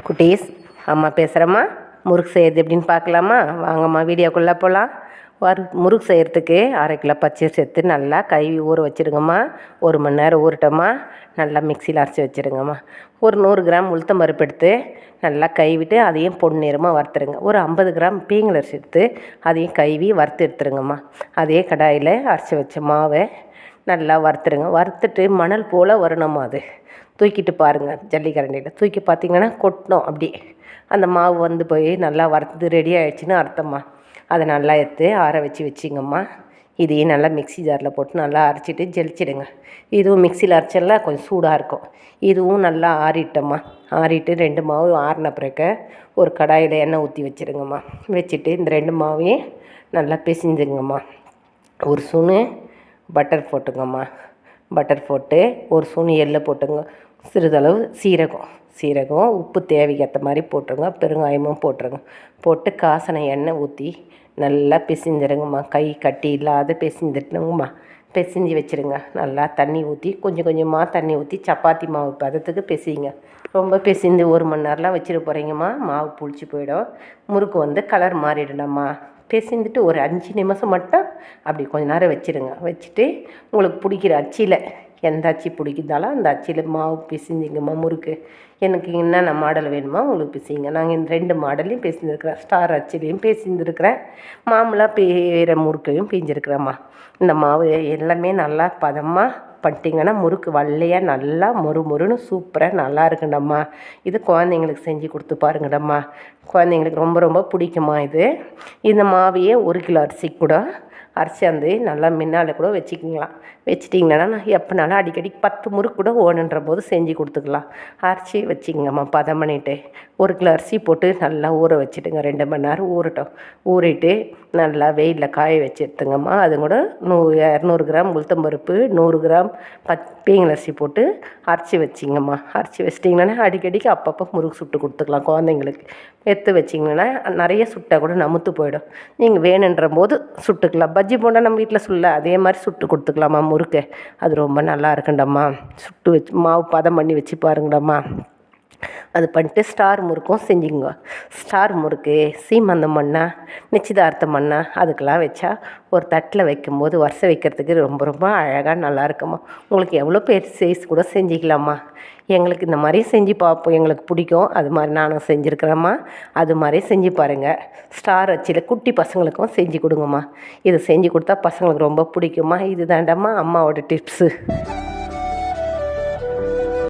குட்டீஸ், அம்மா பேசுகிறேம்மா. முறுக்கு செய்கிறது எப்படின்னு பார்க்கலாமா? வாங்கம்மா, வீடியோக்குள்ளே போகலாம். முறுக்கு செய்கிறதுக்கு 1/2 கிலோ பச்சை சேர்த்து நல்லா கழுவி ஊற வச்சுருங்கம்மா. 1 மணி நேரம் ஊறட்டம்மா. நல்லா மிக்சியில் அரைச்சி வச்சுருங்கம்மா. ஒரு 100 கிராம் உளுத்தம் பருப்பு எடுத்து நல்லா கழுவிட்டு அதையும் பொன்னிறமாக வறுத்துருங்க. ஒரு 50 கிராம் பீங்கலரிசி எடுத்து அதையும் கழுவி வறுத்து எடுத்துருங்கம்மா. அதே கடாயில் அரைச்சி வச்ச மாவை நல்லா வறுத்துருங்க. வறுத்துட்டு மணல் போல் வரணுமா, அது தூக்கிட்டு பாருங்கள். ஜல்லிக்கரண்டியில் தூக்கி பார்த்திங்கன்னா கொட்டணும். அப்படி அந்த மாவு வந்து போய் நல்லா வறுத்து ரெடி ஆகிடுச்சின்னு அர்த்தம்மா. அதை நல்லா எடுத்து ஆற வச்சுங்கம்மா. இதையும் நல்லா மிக்ஸி ஜாரில் போட்டு நல்லா அரைச்சிட்டு ஜெலிச்சிடுங்க. இதுவும் மிக்சியில் அரைச்செல்லாம் கொஞ்சம் சூடாக இருக்கும். இதுவும் நல்லா ஆறிட்டம்மா. ஆறிட்டு 2 மாவு ஆறின பிறகு ஒரு கடாயில் எண்ணெய் ஊற்றி வச்சுருங்கம்மா. வச்சுட்டு இந்த 2 மாவையும் நல்லா பிசைஞ்சுங்கம்மா. ஒரு ஸ்பூனு பட்டர் போட்டுங்கம்மா. பட்டர் போட்டு ஒரு ஸ்பூன் எள்ளு போட்டுங்க. சிறிதளவு சீரகம் உப்பு தேவைக்கேற்ற மாதிரி போட்டுருங்க. பெருங்காயமும் போட்டுருங்க. போட்டு காசனை எண்ணெய் ஊற்றி நல்லா பிசைஞ்சிருங்கம்மா. கை கட்டி இல்லாத பிசைஞ்சிட்டுங்கம்மா. பிசைஞ்சு வச்சுருங்க. நல்லா தண்ணி ஊற்றி கொஞ்சம் கொஞ்சமாக தண்ணி ஊற்றி சப்பாத்தி மாவு பதத்துக்கு பிசைங்க. ரொம்ப பிசைந்து 1 மணி நேரம்லாம் வச்சுட்டு போகிறீங்கம்மா. மாவு புளிச்சு போயிடும். முறுக்கு வந்து கலர் மாறிடணும்மா. பிசைந்துட்டு ஒரு 5 நிமிஷம் மட்டும் அப்படி கொஞ்ச நேரம் வச்சுருங்க. வச்சுட்டு உங்களுக்கு பிடிக்கிற அச்சில் எந்த அச்சி பிடிக்குதாலும் அந்த அச்சில் மாவு பிசைஞ்சிங்கம்மா. முறுக்கு எனக்கு என்னென்ன மாடல் வேணுமோ உங்களுக்கு பிசைங்க. நாங்கள் இந்த 2 மாடலையும் பிசைஞ்சிருக்கிறேன். ஸ்டார் அச்சிலையும் பிசைஞ்சிருக்கிறேன். மாமூலாக பேர முறுக்கையும் பிஞ்சிருக்கிறேம்மா. இந்த மாவு எல்லாமே நல்லா பதமாக பண்ணிட்டீங்கன்னா முறுக்கு வள்ளையாக நல்லா மொறுன்னு சூப்பராக நல்லா இருக்குண்டம்மா. இது குழந்தைங்களுக்கு செஞ்சு கொடுத்து பாருங்கடம்மா. குழந்தைங்களுக்கு ரொம்ப ரொம்ப பிடிக்குமா இது. இந்த மாவையே 1 கிலோ அரிசி கூட அரைச்சி அந்த நல்லா முன்னால் கூட வச்சுக்கிங்களாம். வச்சுட்டிங்கன்னா எப்போனாலும் அடிக்கடி 10 முறுக்கு கூட ஓணுன்ற போது செஞ்சு கொடுத்துக்கலாம். அரைச்சி வச்சுக்கங்கம்மா. பதம் பண்ணிவிட்டு 1 கிலோ அரிசி போட்டு நல்லா ஊற வச்சுட்டுங்க. 2 மணி நேரம் ஊறட்டும். ஊறிட்டு நல்லா வெயிலில் காய வச்சு எடுத்துங்கம்மா. அது கூட 200 கிராம் உளுத்தம்பருப்பு 100 கிராம் பீங்கலரிசி போட்டு அரைச்சி வச்சிங்கம்மா. அரைச்சி வச்சிட்டிங்கன்னா அடிக்கடிக்கு அப்பப்போ முறுக்கு சுட்டு கொடுத்துக்கலாம் குழந்தைங்களுக்கு. எடுத்து வச்சிங்கன்னா நிறைய சுட்டால் கூட நமுத்து போயிடும். நீங்கள் வேணுன்ற போது சுட்டுக்கலாம். பஜ்ஜி போண்டால் நம்ம வீட்டில் சுடல அதே மாதிரி சுட்டு கொடுத்துக்கலாமா முறுக்கு. அது ரொம்ப நல்லா இருக்குண்டம்மா. சுட்டு வச்சு மாவு பதம் பண்ணி வச்சு பாருங்கடம்மா. அது பண்ணிட்டு ஸ்டார் முறுக்கும் செஞ்சுங்க. ஸ்டார் முறுக்கு சீமந்தம் பண்ணால் நிச்சயதார்த்தம் பண்ணால் அதுக்கெல்லாம் வச்சா ஒரு தட்டில் வைக்கும்போது வருஷம் வைக்கிறதுக்கு ரொம்ப ரொம்ப அழகாக நல்லா இருக்குமா. உங்களுக்கு எவ்வளோ பேர் சைஸ் கூட செஞ்சுக்கலாமா. எங்களுக்கு இந்த மாதிரி செஞ்சு பார்ப்போம். எங்களுக்கு பிடிக்கும். அது மாதிரி நானும் செஞ்சுருக்கிறேம்மா. அது மாதிரி செஞ்சு பாருங்கள். ஸ்டார் அச்சில் குட்டி பசங்களுக்கும் செஞ்சு கொடுங்கம்மா. இது செஞ்சு கொடுத்தா பசங்களுக்கு ரொம்ப பிடிக்குமா. இது தாண்டம்மா அம்மாவோட டிப்ஸு.